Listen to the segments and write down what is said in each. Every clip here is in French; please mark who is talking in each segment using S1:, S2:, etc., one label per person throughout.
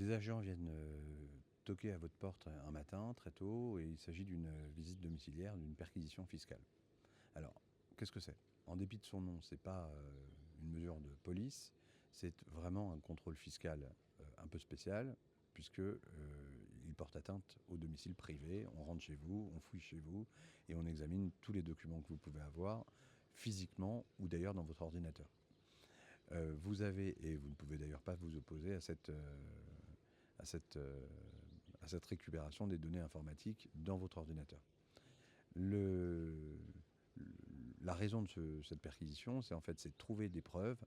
S1: Des agents viennent toquer à votre porte un matin, très tôt, et il s'agit d'une visite domiciliaire, d'une perquisition fiscale. Alors, qu'est-ce que c'est? En dépit de son nom, ce n'est pas une mesure de police, c'est vraiment un contrôle fiscal un peu spécial, puisque il porte atteinte au domicile privé. On rentre chez vous, on fouille chez vous, et on examine tous les documents que vous pouvez avoir, physiquement ou d'ailleurs dans votre ordinateur. Vous avez, et vous ne pouvez d'ailleurs pas vous opposer à à cette récupération des données informatiques dans votre ordinateur. Le, la raison de cette perquisition, c'est de trouver des preuves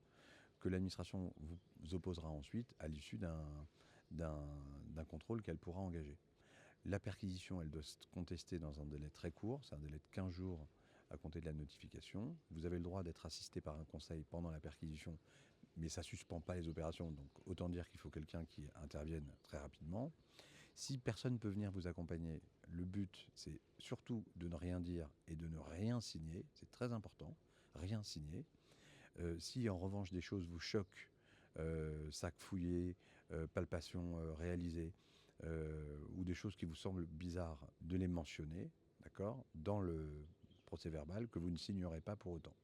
S1: que l'administration vous opposera ensuite à l'issue d'un contrôle qu'elle pourra engager. La perquisition, elle doit se contester dans un délai très court, c'est un délai de 15 jours à compter de la notification. Vous avez le droit d'être assisté par un conseil pendant la perquisition, mais ça ne suspend pas les opérations, donc autant dire qu'il faut quelqu'un qui intervienne très rapidement. Si personne ne peut venir vous accompagner, le but, c'est surtout de ne rien dire et de ne rien signer, c'est très important, rien signer. Si en revanche des choses vous choquent, sac fouillé, palpation réalisée, ou des choses qui vous semblent bizarres, de les mentionner, d'accord, dans le procès verbal, que vous ne signerez pas pour autant.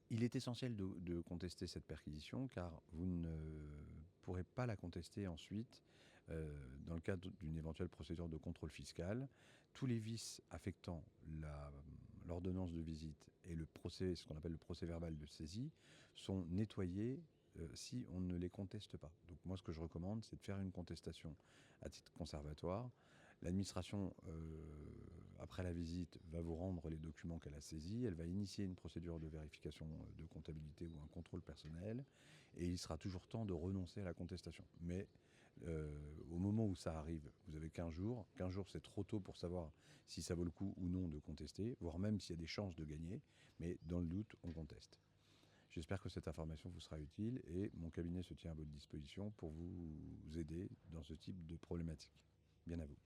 S1: Il est essentiel de contester cette perquisition car vous ne pourrez pas la contester ensuite dans le cadre d'une éventuelle procédure de contrôle fiscal. Tous les vices affectant l'ordonnance de visite et ce qu'on appelle le procès verbal de saisie, sont nettoyés si on ne les conteste pas. Donc moi, ce que je recommande, c'est de faire une contestation à titre conservatoire. L'administration, après la visite, va vous rendre les documents qu'elle a saisis. Elle va initier une procédure de vérification de comptabilité ou un contrôle personnel. Et il sera toujours temps de renoncer à la contestation. Mais au moment où ça arrive, vous avez 15 jours. 15 jours, c'est trop tôt pour savoir si ça vaut le coup ou non de contester, voire même s'il y a des chances de gagner. Mais dans le doute, on conteste. J'espère que cette information vous sera utile et mon cabinet se tient à votre disposition pour vous aider dans ce type de problématique. Bien à vous.